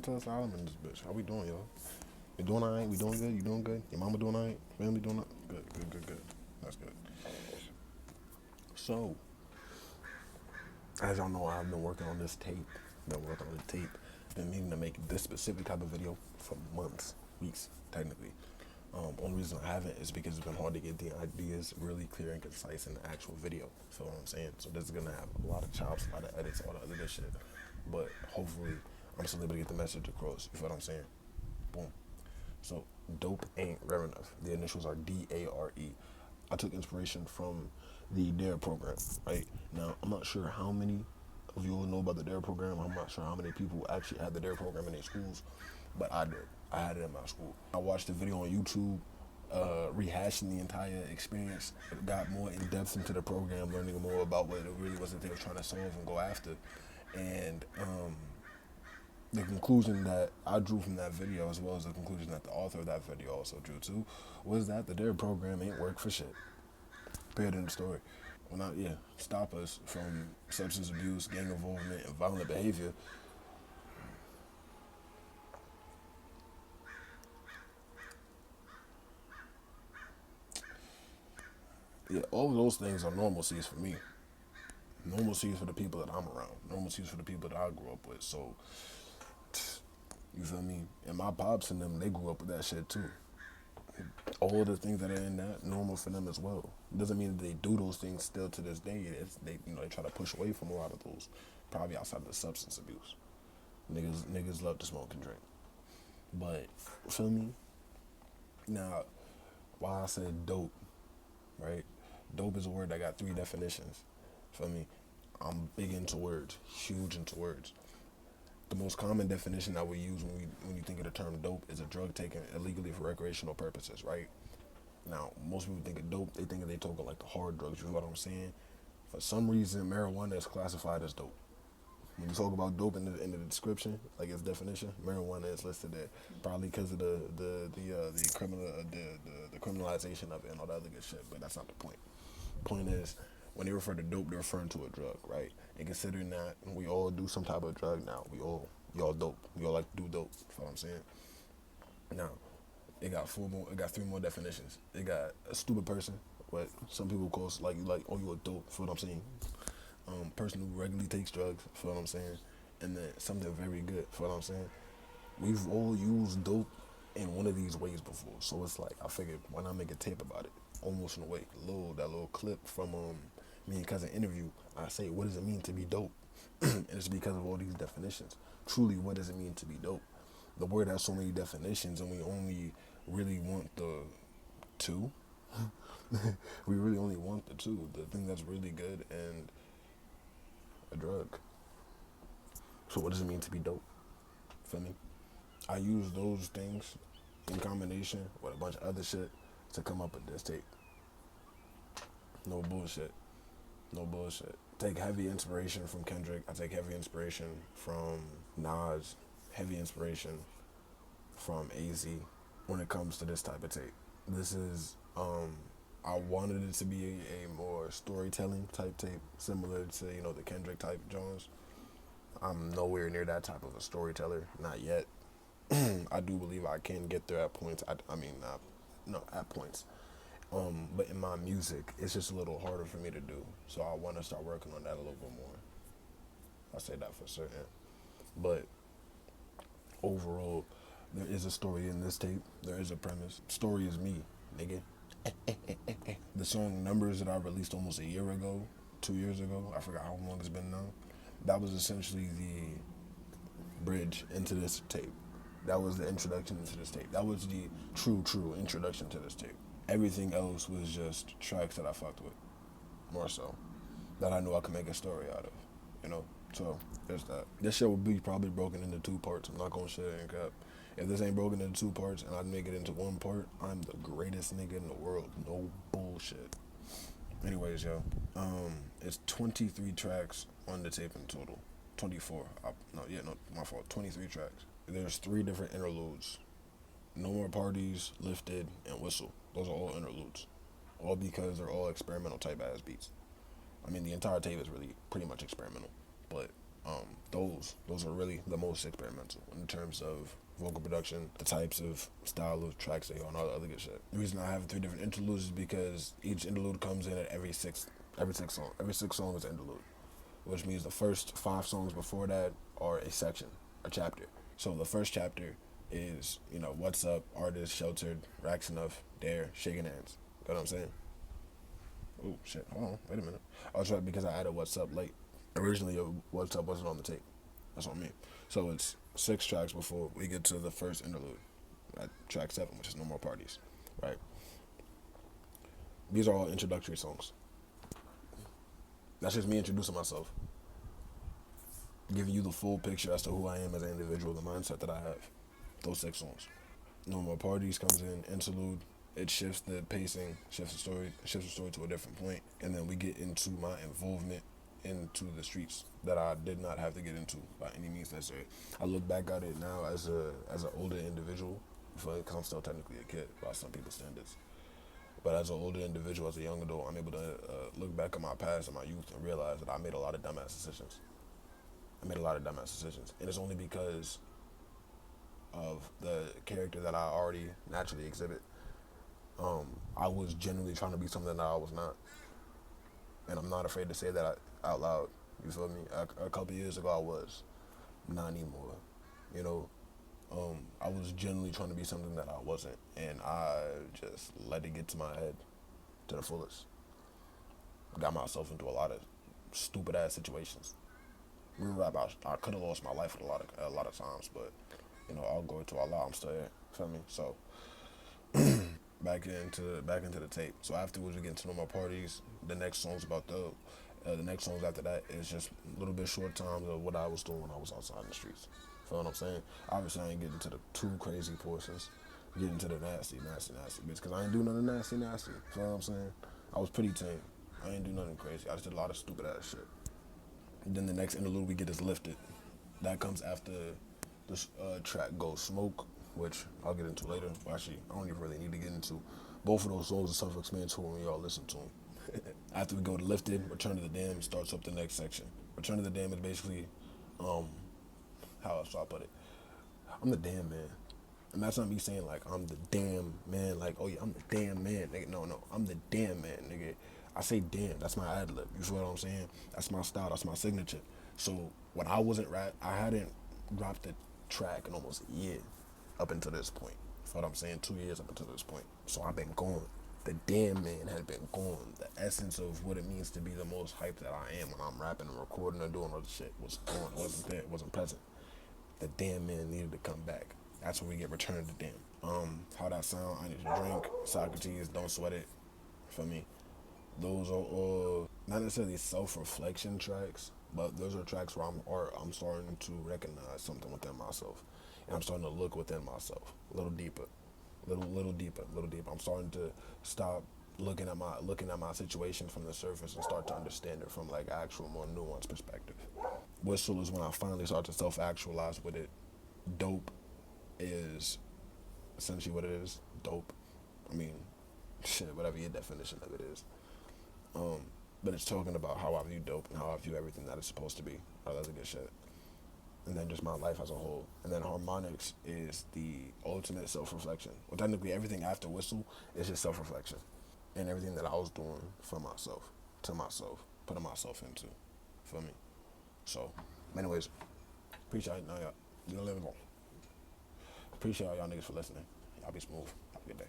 to asylum in this bitch. How we doing, y'all? You doing alright? We doing good? You doing good? Your mama doing alright? Family doing alright? Good, good, good, good. That's good. So, as y'all know, I've been working on this tape. Been working on the tape. Been meaning to make this specific type of video for months, weeks, technically. Only reason I haven't is because it's been hard to get the ideas really clear and concise in the actual video. Feel what I'm saying? So this is gonna have a lot of chops, a lot of edits, all the other good shit. But hopefully, I'm still able to get the message across. You feel what I'm saying? Boom. So dope ain't rare enough. The initials are DARE. I took inspiration from the DARE program. Right now, I'm not sure how many of you all know about the DARE program. I'm not sure how many people actually had the DARE program in their schools, but I did. I had it in my school. I watched the video on YouTube, rehashing the entire experience. It got more in depth into the program, learning more about what it really was that they were trying to solve and go after. And the conclusion that I drew from that video, as well as the conclusion that the author of that video also drew too, was that the DARE program ain't work for shit. Period in the story. Well, not stop us from substance abuse, gang involvement, and violent behavior. Yeah, all of those things are normalcies for me. Normalcies for the people that I'm around. Normalcies for the people that I grew up with. So, you feel me? And my pops and them, they grew up with that shit too. All the things that are in that normal for them as well. Doesn't mean that they do those things still to this day. They try to push away from a lot of those, probably outside of the substance abuse. Niggas love to smoke and drink, but feel me. Now, why I said dope, right? Dope is a word that got three definitions. Feel me? I'm big into words, huge into words. The most common definition that we use when you think of the term dope is a drug taken illegally for recreational purposes, right? Now, most people think of dope, they talking like the hard drugs, you know what I'm saying? For some reason, marijuana is classified as dope. When you talk about dope in the description, like its definition, marijuana is listed there, probably because of the criminalization of it and all that other good shit. But that's not the point. Point is, when they refer to dope, they're referring to a drug, right? And considering that we all do some type of drug now, we all dope, we all like to do dope. You know what I'm saying? Now, it got four more. It got three more definitions. It got a stupid person, what some people call oh, you a dope. Feel what I'm saying? Person who regularly takes drugs. Feel what I'm saying? And then something very good. Feel what I'm saying? We've all used dope in one of these ways before, so it's like I figured why not make a tape about it? Almost in a way, that little clip from me and cousin interview. I say, what does it mean to be dope? And it's because of all these definitions. Truly, what does it mean to be dope? The word has so many definitions, and we only really want the two. We really only want the two. The thing that's really good and a drug. So what does it mean to be dope? Feel me? I use those things in combination with a bunch of other shit to come up with this tape. No bullshit. No bullshit. Take heavy inspiration from Kendrick. I take heavy inspiration from Nas. Heavy inspiration from AZ when it comes to this type of tape. This is I wanted it to be a more storytelling type tape, similar to the Kendrick type Jones. I'm nowhere near that type of a storyteller, not yet. I do believe I can get there at points. I mean, no, at points. But in my music, it's just a little harder for me to do. So I want to start working on that a little bit more. I say that for certain. But overall, there is a story in this tape. There is a premise. Story is me, nigga. The song Numbers that I released almost a year ago, 2 years ago, I forgot how long it's been now. That was essentially the bridge into this tape. That was the introduction into this tape. That was the true introduction to this tape. Everything else was just tracks that I fucked with, more so, that I knew I could make a story out of, So there's that. This shit will be probably broken into two parts. I'm not gonna shit and cap. If this ain't broken into two parts and I make it into one part, I'm the greatest nigga in the world. No bullshit. Anyways, yo, it's 23 tracks on the tape in total. 24. My fault. 23 tracks. There's three different interludes. No More Parties, Lifted, and Whistle. Those are all interludes. All because they're all experimental type ass beats. I mean, the entire tape is really pretty much experimental. But Those are really the most experimental in terms of vocal production, the types of style of tracks they are, and all the other good shit. The reason I have 3 different interludes is because each interlude comes in at every six song. Every 6 song is an interlude, which means the first 5 songs before that are a section, a chapter. So the first chapter is, what's up, artist, sheltered, racks enough, dare, shaking hands. You know what I'm saying? Oh shit, hold on, wait a minute. I was right because I added what's up late. Originally, what's up wasn't on the tape. That's what I mean. So it's 6 tracks before we get to the first interlude, at track 7, which is No More Parties, right? These are all introductory songs. That's just me introducing myself, giving you the full picture as to who I am as an individual, the mindset that I have. Those 6 songs. No More Parties comes in, interlude. It shifts the pacing, shifts the story to a different point, and then we get into my involvement into the streets that I did not have to get into by any means necessary. I look back at it now as an older individual, because I'm still technically a kid by some people's standards. But as an older individual, as a young adult, I'm able to look back at my past and my youth and realize that I made a lot of dumbass decisions. And it's only because of the character that I already naturally exhibit. I was genuinely trying to be something that I was not, and I'm not afraid to say that out loud. You feel me? A couple years ago, I was not anymore. You know, I was genuinely trying to be something that I wasn't, and I just let it get to my head to the fullest. Got myself into a lot of stupid ass situations. Real rap, I could have lost my life at a lot of times, but I'll go to Allah. I'm still here. Feel me? So back into the tape. So afterwards, we get into No More Parties. The next songs about the next songs after that is just a little bit short times of what I was doing when I was outside in the streets. Feel what I'm saying? Obviously, I ain't getting to the too crazy portions. Getting to the nasty bits, because I ain't do nothing nasty. Feel what I'm saying? I was pretty tame. I ain't do nothing crazy. I just did a lot of stupid ass shit. And then the next interlude we get is Lifted. That comes after this track Go Smoke, which I'll get into later. Well, actually, I don't even really need to get into. Both of those songs are self-explanatory when y'all listen to them. After we go to Lifted, Return to the Dam starts up the next section. Return to the Dam is basically, how else do I put it? I'm the damn man. And that's not me saying like I'm the damn man, like, oh yeah, I'm the damn man, nigga. No, I'm the damn man, nigga. I say damn, that's my ad lib. You feel what I'm saying? That's my style, that's my signature. So when I wasn't I hadn't dropped the track in almost a year up until this point. You feel what I'm saying? 2 years up until this point. So I've been gone. The damn man had been gone. The essence of what it means to be the most hyped that I am when I'm rapping and recording and doing all the shit was gone. It wasn't there. It wasn't present. The damn man needed to come back. That's when we get Return to the Dam. How that sound? I Need to Drink, Socrates, Don't Sweat It. For me, those are all not necessarily self-reflection tracks, but those are tracks where I'm starting to recognize something within myself, and I'm starting to look within myself a little deeper, little deeper. I'm starting to stop looking at my situation from the surface and start to understand it from like actual more nuanced perspective. Whistle is when I finally start to self-actualize with it. Dope is essentially what it is. Dope. I mean, shit, whatever your definition of it is. But it's talking about how I view dope and how I view everything that it's supposed to be. Oh, that's a good shit. And then just my life as a whole. And then harmonics is the ultimate self-reflection. Well, technically everything after Whistle is just self-reflection. And everything that I was doing for myself, to myself, putting myself into. Feel me? So, anyways, appreciate y'all. Appreciate all y'all niggas for listening. Y'all be smooth. Have a good day.